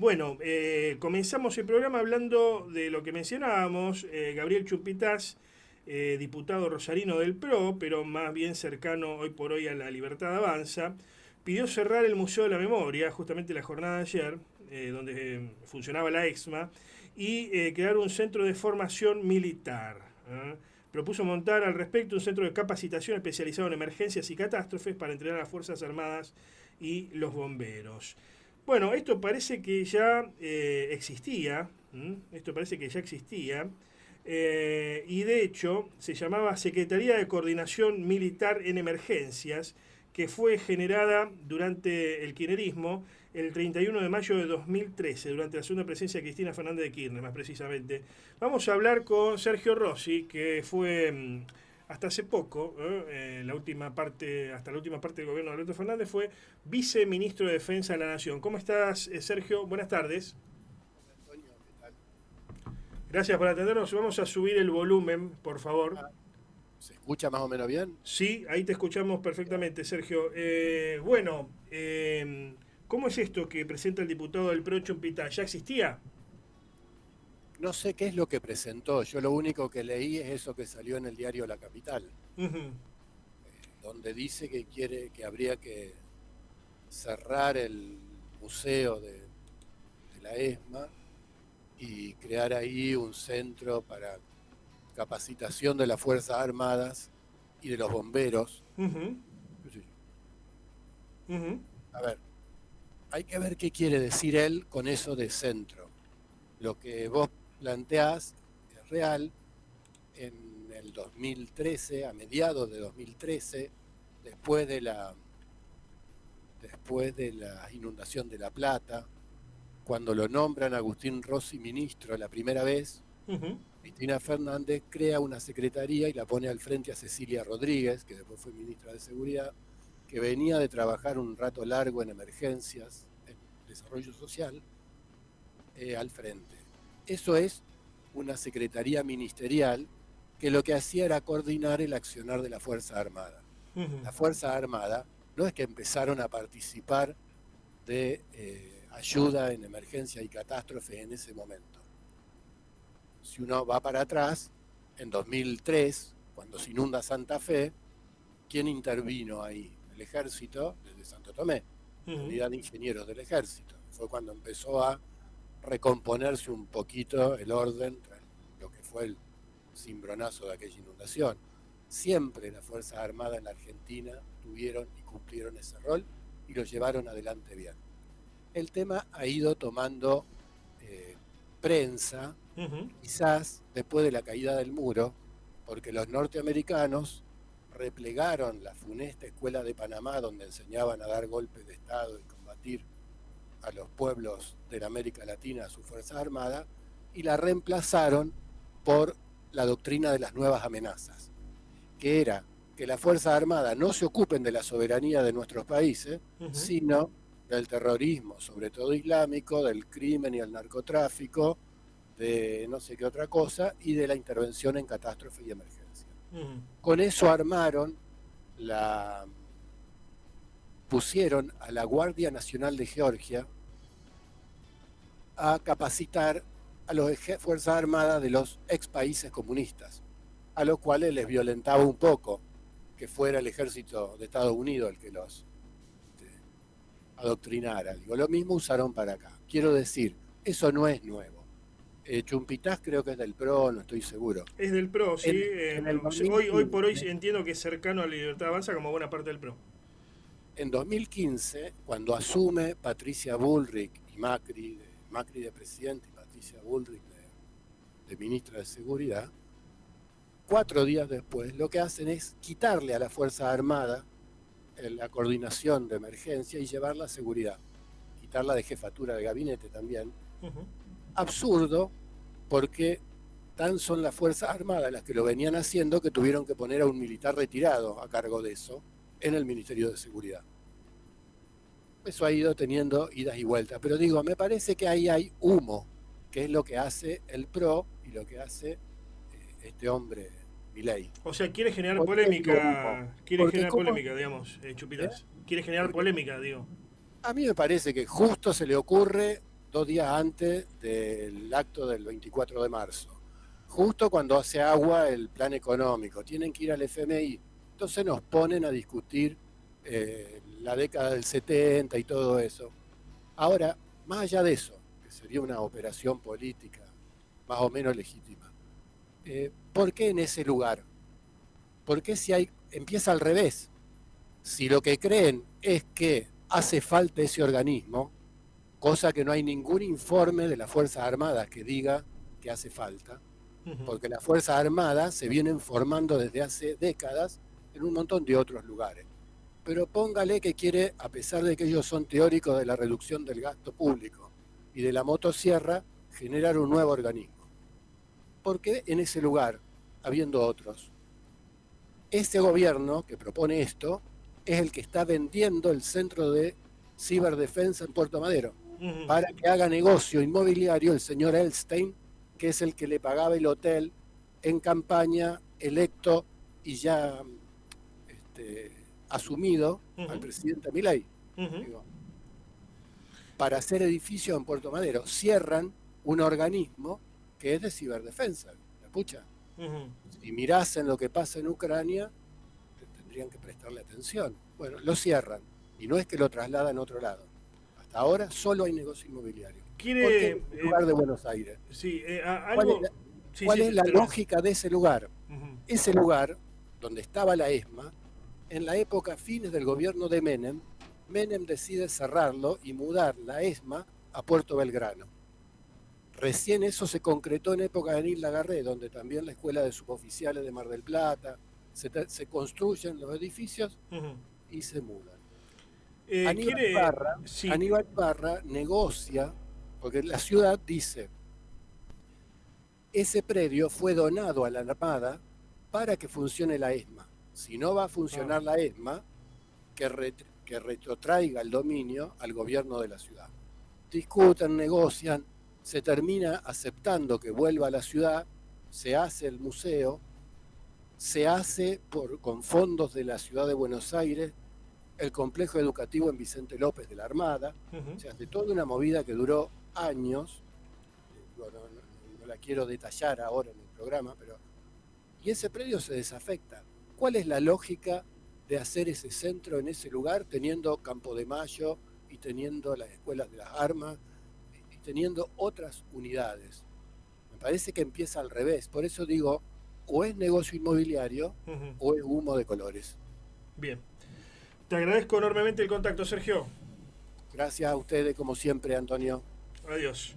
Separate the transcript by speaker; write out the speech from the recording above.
Speaker 1: Bueno, comenzamos el programa hablando de lo que mencionábamos, Gabriel Chupitas, diputado rosarino del PRO, pero más bien cercano hoy por hoy a la Libertad Avanza, pidió cerrar el Museo de la Memoria, justamente la jornada de ayer, donde funcionaba la EXMA, y crear un centro de formación militar. Propuso montar al respecto un centro de capacitación especializado en emergencias y catástrofes para entrenar a las Fuerzas Armadas y los bomberos. Bueno, esto parece que ya existía, esto parece que ya existía, y de hecho se llamaba Secretaría de Coordinación Militar en Emergencias, que fue generada durante el kirchnerismo el 31 de mayo de 2013, durante la segunda presidencia de Cristina Fernández de Kirchner, más precisamente. Vamos a hablar con Sergio Rossi, que fue hasta hace poco, hasta la última parte del gobierno de Alberto Fernández, fue viceministro de Defensa de la Nación. ¿Cómo estás, Sergio? Buenas tardes.
Speaker 2: Hola Antonio, ¿qué tal?
Speaker 1: Gracias por atendernos. Vamos a subir el volumen, por favor.
Speaker 2: ¿Se escucha más o menos bien?
Speaker 1: Sí, ahí te escuchamos perfectamente, Sergio. ¿Cómo es esto que presenta el diputado del PRO Chumpitá? ¿Ya existía?
Speaker 2: No sé qué es lo que presentó, yo lo único que leí es eso que salió en el diario La Capital,
Speaker 1: Ujú.
Speaker 2: donde dice que quiere que habría que cerrar el museo de la ESMA y crear ahí un centro para capacitación de las Fuerzas Armadas y de los bomberos.
Speaker 1: Ujú.
Speaker 2: ¿Qué sé yo?
Speaker 1: Ujú.
Speaker 2: A ver, hay que ver qué quiere decir él con eso de centro. Lo que vos planteás es real. En el 2013, a mediados de 2013, después de la, después de la inundación de La Plata, cuando lo nombran Agustín Rossi ministro la primera vez,
Speaker 1: Ujú.
Speaker 2: Cristina Fernández crea una secretaría y la pone al frente a Cecilia Rodríguez, que después fue ministra de Seguridad, que venía de trabajar un rato largo en emergencias, en desarrollo social, al frente. Eso es una secretaría ministerial que lo que hacía era coordinar el accionar de la Fuerza Armada.
Speaker 1: Ujú.
Speaker 2: La Fuerza Armada no es que empezaron a participar de ayuda en emergencia y catástrofe en ese momento. Si uno va para atrás, en 2003, cuando se inunda Santa Fe, ¿quién intervino ahí? El ejército desde Santo Tomé, la
Speaker 1: Ujú.
Speaker 2: unidad de ingenieros del ejército. Fue cuando empezó a recomponerse un poquito el orden tras lo que fue el cimbronazo de aquella inundación. Siempre las Fuerzas Armadas en la Argentina tuvieron y cumplieron ese rol y lo llevaron adelante bien. El tema ha ido tomando eh, prensa,
Speaker 1: Ujú.
Speaker 2: quizás después de la caída del muro, porque los norteamericanos replegaron la funesta escuela de Panamá, donde enseñaban a dar golpes de Estado y combatir a los pueblos de la América Latina, a sus Fuerzas Armadas, y la reemplazaron por la doctrina de las nuevas amenazas, que era que las Fuerzas Armadas no se ocupen de la soberanía de nuestros países,
Speaker 1: Ujú.
Speaker 2: sino del terrorismo, sobre todo islámico, del crimen y el narcotráfico, de no sé qué otra cosa, y de la intervención en catástrofe y emergencia.
Speaker 1: Ujú.
Speaker 2: Con eso armaron pusieron a la Guardia Nacional de Georgia a capacitar a las Fuerzas Armadas de los ex países comunistas, a los cuales les violentaba un poco que fuera el ejército de Estados Unidos el que los adoctrinara. Digo, lo mismo usaron para acá. Quiero decir, eso no es nuevo. Chumpitaz creo que es del PRO, no estoy seguro.
Speaker 1: Es del PRO, sí.
Speaker 2: En el
Speaker 1: Hoy por hoy
Speaker 2: 2015,
Speaker 1: entiendo que es cercano a la Libertad Avanza como buena parte del PRO.
Speaker 2: en 2015, cuando asume Patricia Bullrich y Macri de presidente y Patricia Bullrich de ministra de Seguridad, 4 días después lo que hacen es quitarle a la Fuerza Armada la coordinación de emergencia y llevarla a seguridad, quitarla de jefatura de gabinete también.
Speaker 1: Ujú.
Speaker 2: Absurdo, porque tan son las Fuerzas Armadas las que lo venían haciendo que tuvieron que poner a un militar retirado a cargo de eso en el Ministerio de Seguridad. Eso ha ido teniendo idas y vueltas, pero digo, me parece que ahí hay humo, que es lo que hace el PRO y lo que hace este hombre, Milei.
Speaker 1: O sea, quiere generar
Speaker 2: ¿Por qué digo humo? Porque como,
Speaker 1: digamos,
Speaker 2: ¿eh?
Speaker 1: Chupitas. Quiere generar
Speaker 2: Porque
Speaker 1: polémica, digo.
Speaker 2: a mí me parece que justo se le ocurre 2 días antes del acto del 24 de marzo, justo cuando hace agua el plan económico, tienen que ir al FMI, entonces nos ponen a discutir la década del 70 y todo eso. Ahora, más allá de eso, que sería una operación política más o menos legítima, ¿por qué en ese lugar? ¿Por qué si empieza al revés? Si lo que creen es que hace falta ese organismo, cosa que no hay ningún informe de las Fuerzas Armadas que diga que hace falta, porque las Fuerzas Armadas se vienen formando desde hace décadas en un montón de otros lugares. Pero póngale que quiere, a pesar de que ellos son teóricos de la reducción del gasto público y de la motosierra, generar un nuevo organismo. ¿Por qué en ese lugar, habiendo otros? Este gobierno que propone esto es el que está vendiendo el centro de ciberdefensa en Puerto Madero para que haga negocio inmobiliario el señor Elstein, que es el que le pagaba el hotel en campaña, electo y ya asumido al presidente Milei. Para hacer edificios en Puerto Madero. Cierran un organismo que es de ciberdefensa. ¿La pucha? Si mirasen lo que pasa en Ucrania, tendrían que prestarle atención. Bueno, lo cierran. Y no es que lo trasladan a otro lado. Hasta ahora solo hay negocio inmobiliario. ¿Por qué en el lugar de Buenos Aires?
Speaker 1: Sí,
Speaker 2: ¿Cuál es la lógica de ese lugar? Ese lugar, donde estaba la ESMA, en la época fines del gobierno de Menem decide cerrarlo y mudar la ESMA a Puerto Belgrano. Recién eso se concretó en época de Nil Lagarré, donde también la escuela de suboficiales de Mar del Plata, se construyen los edificios y se mudan. Aníbal Ibarra negocia, porque la ciudad dice, ese predio fue donado a la Armada para que funcione la ESMA. Si no va a funcionar la ESMA, que retrotraiga el dominio al gobierno de la ciudad. Discuten, negocian, se termina aceptando que vuelva a la ciudad, se hace el museo, se hace con fondos de la ciudad de Buenos Aires el complejo educativo en Vicente López de la Armada, o sea, de toda una movida que duró años, no la quiero detallar ahora en el programa, pero y ese predio se desafecta. ¿Cuál es la lógica de hacer ese centro en ese lugar, teniendo Campo de Mayo y teniendo las escuelas de las armas y teniendo otras unidades? Me parece que empieza al revés. Por eso digo, o es negocio inmobiliario o es humo de colores.
Speaker 1: Bien. Te agradezco enormemente el contacto, Sergio.
Speaker 2: Gracias a ustedes, como siempre, Antonio.
Speaker 1: Adiós.